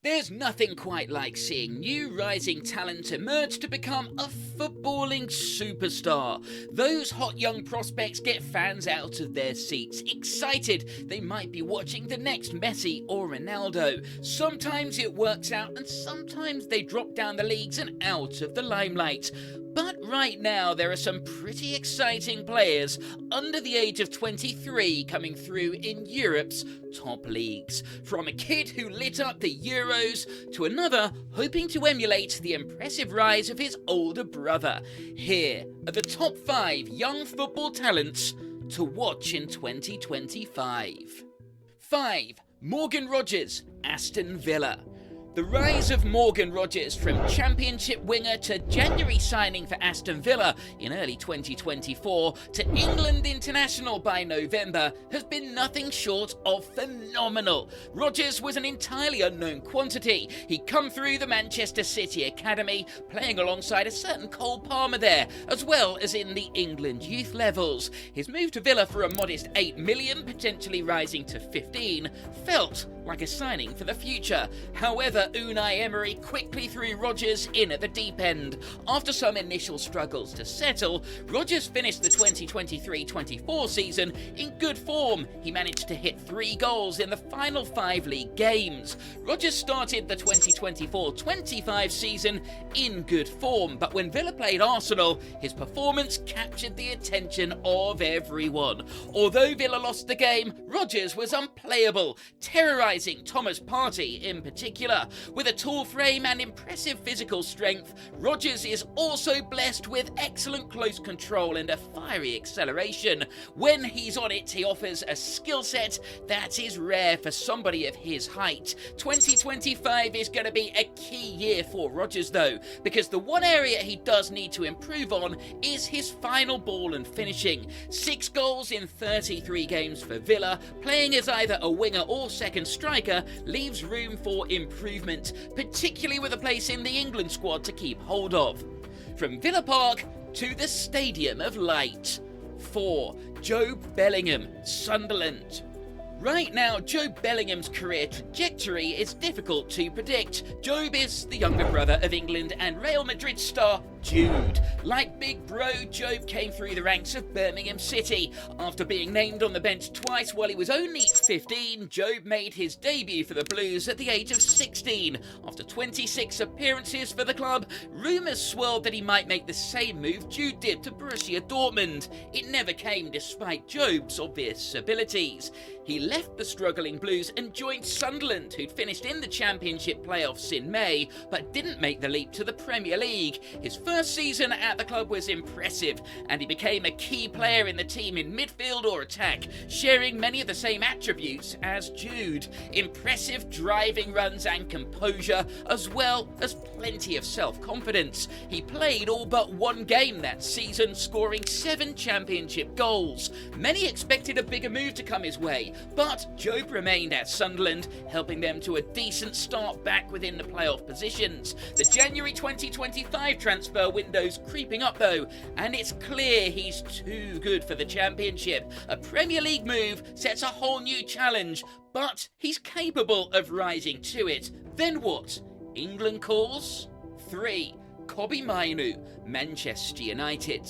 There's nothing quite like seeing new rising talent emerge to become a footballing superstar. Those hot young prospects get fans out of their seats, excited they might be watching the next Messi or Ronaldo. Sometimes it works out and sometimes they drop down the leagues and out of the limelight. But right now there are some pretty exciting players under the age of 23 coming through in Europe's top leagues. From a kid who lit up the Euros to another hoping to emulate the impressive rise of his older brother. Here are the top 5 young football talents to watch in 2025. 5. Morgan Rogers, Aston Villa. The rise of Morgan Rogers from Championship winger to January signing for Aston Villa in early 2024 to England international by November has been nothing short of phenomenal. Rogers was an entirely unknown quantity. He'd come through the Manchester City Academy, playing alongside a certain Cole Palmer there, as well as in the England youth levels. His move to Villa for a modest 8 million, potentially rising to 15, felt like a signing for the future. However, Unai Emery quickly threw Rogers in at the deep end. After some initial struggles to settle, Rogers finished the 2023-24 season in good form. He managed to hit 3 goals in the final 5 league games. Rogers started the 2024-25 season in good form, but when Villa played Arsenal, his performance captured the attention of everyone. Although Villa lost the game, Rogers was unplayable, terrorising Thomas Partey in particular. With a tall frame and impressive physical strength, Rogers is also blessed with excellent close control and a fiery acceleration. When he's on it, he offers a skill set that is rare for somebody of his height. 2025 is going to be a key year for Rogers though, because the one area he does need to improve on is his final ball and finishing. 6 goals in 33 games for Villa, playing as either a winger or second striker leaves room for improvement, particularly with a place in the England squad to keep hold of. From Villa Park to the Stadium of Light. 4. Jobe Bellingham, Sunderland. Right now, Jobe Bellingham's career trajectory is difficult to predict. Jobe is the younger brother of England and Real Madrid star Jude. Like Big Bro, Jobe came through the ranks of Birmingham City. After being named on the bench twice while he was only 15, Jobe made his debut for the Blues at the age of 16. After 26 appearances for the club, rumours swirled that he might make the same move Jude did to Borussia Dortmund. It never came despite Jobe's obvious abilities. He left the struggling Blues and joined Sunderland, who'd finished in the Championship playoffs in May, but didn't make the leap to the Premier League. His first season at the club was impressive, and he became a key player in the team in midfield or attack, sharing many of the same attributes as Jude. Impressive driving runs and composure, as well as plenty of self-confidence. He played all but 1 game that season, scoring 7 Championship goals. Many expected a bigger move to come his way, but Jobe remained at Sunderland, helping them to a decent start back within the playoff positions. The January 2025 transfer window's creeping up though, and it's clear he's too good for the Championship. A Premier League move sets a whole new challenge, but he's capable of rising to it. Then what? England calls? 3. Kobbie Mainoo, Manchester United.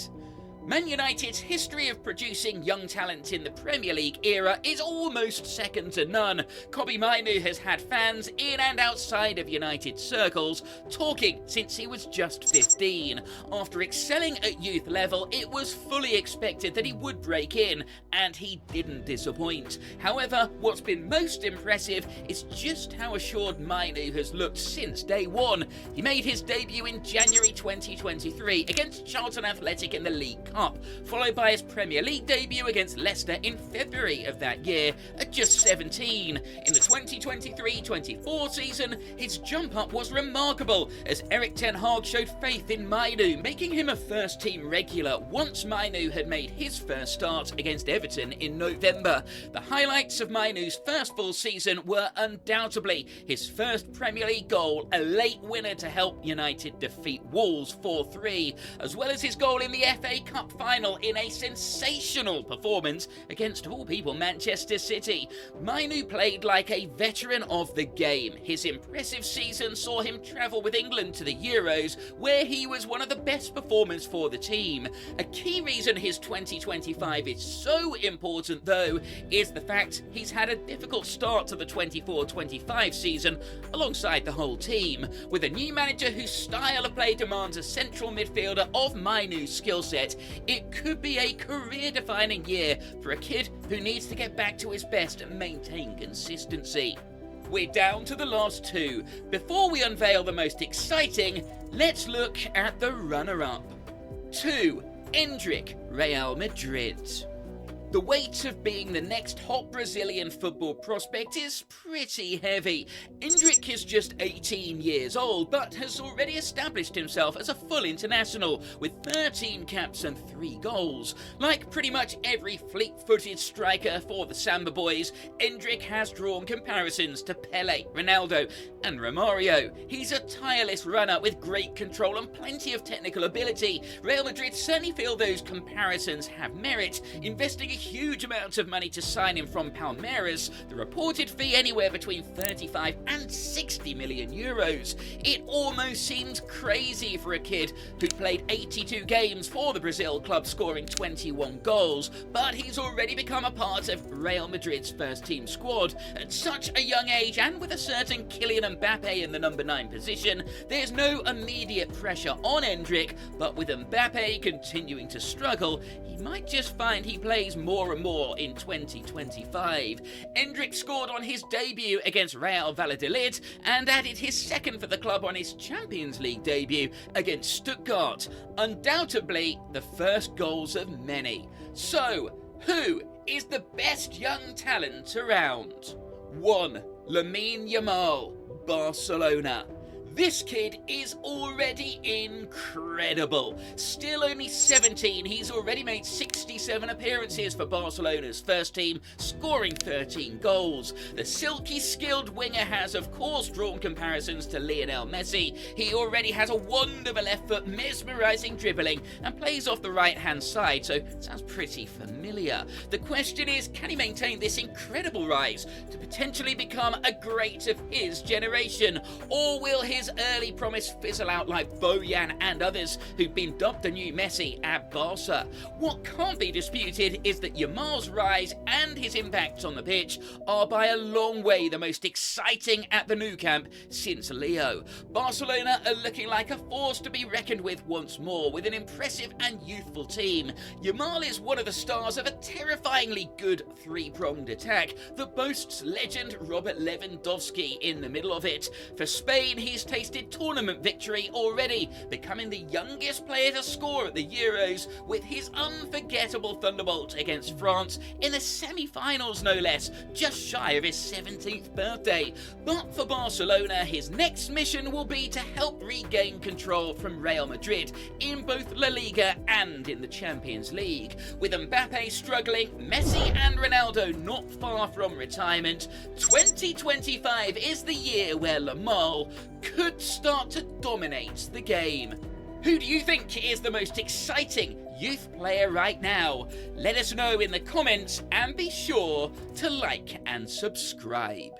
Man United's history of producing young talent in the Premier League era is almost second to none. Kobbie Mainoo has had fans in and outside of United circles talking since he was just 15. After excelling at youth level, it was fully expected that he would break in, and he didn't disappoint. However, what's been most impressive is just how assured Mainoo has looked since day one. He made his debut in January 2023 against Charlton Athletic in the League Cup, followed by his Premier League debut against Leicester in February of that year at just 17. In the 2023-24 season, his jump up was remarkable as Erik ten Hag showed faith in Mainoo, making him a first-team regular once Mainoo had made his first start against Everton in November. The highlights of Mainoo's first full season were undoubtedly his first Premier League goal, a late winner to help United defeat Wolves 4-3, as well as his goal in the FA Cup Cup final in a sensational performance against, of all people, Manchester City. Mainu played like a veteran of the game. His impressive season saw him travel with England to the Euros, where he was one of the best performers for the team. A key reason his 2025 is so important, though, is the fact he's had a difficult start to the 24-25 season alongside the whole team. With a new manager whose style of play demands a central midfielder of Mainu's skill set, it could be a career-defining year for a kid who needs to get back to his best and maintain consistency. We're down to the last two. Before we unveil the most exciting, let's look at the runner-up. 2. Endrick, Real Madrid. The weight of being the next hot Brazilian football prospect is pretty heavy. Endrick is just 18 years old, but has already established himself as a full international, with 13 caps and 3 goals. Like pretty much every fleet-footed striker for the Samba boys, Endrick has drawn comparisons to Pelé, Ronaldo and Romario. He's a tireless runner with great control and plenty of technical ability. Real Madrid certainly feel those comparisons have merit, investing a huge amounts of money to sign him from Palmeiras, the reported fee anywhere between 35 and 60 million euros. It almost seems crazy for a kid who played 82 games for the Brazil club, scoring 21 goals, but he's already become a part of Real Madrid's first team squad. At such a young age, and with a certain Kylian Mbappe in the number 9 position, there's no immediate pressure on Endrick, but with Mbappe continuing to struggle, he might just find he plays more and more in 2025. Endrick scored on his debut against Real Valladolid and added his second for the club on his Champions League debut against Stuttgart. Undoubtedly the first goals of many. So, who is the best young talent around? 1. Lamine Yamal, Barcelona. This kid is already incredible. Still only 17, he's already made 67 appearances for Barcelona's first team, scoring 13 goals. The silky skilled winger has of course drawn comparisons to Lionel Messi. He already has a wand of a left foot, mesmerising dribbling, and plays off the right hand side, so sounds pretty familiar. The question is, can he maintain this incredible rise to potentially become a great of his generation? Or will his early promise fizzle out like Bojan and others who've been dubbed the new Messi at Barca? What can't be disputed is that Yamal's rise and his impact on the pitch are by a long way the most exciting at the Nou Camp since Leo. Barcelona are looking like a force to be reckoned with once more, with an impressive and youthful team. Yamal is one of the stars of a terrifyingly good three-pronged attack that boasts legend Robert Lewandowski in the middle of it. For Spain, he's tasted tournament victory already, becoming the youngest player to score at the Euros with his unforgettable thunderbolt against France in the semi-finals no less, just shy of his 17th birthday. But for Barcelona, his next mission will be to help regain control from Real Madrid in both La Liga and in the Champions League. With Mbappe struggling, Messi and Ronaldo not far from retirement, 2025 is the year where Yamal could start to dominate the game. Who do you think is the most exciting youth player right now? Let us know in the comments and be sure to like and subscribe.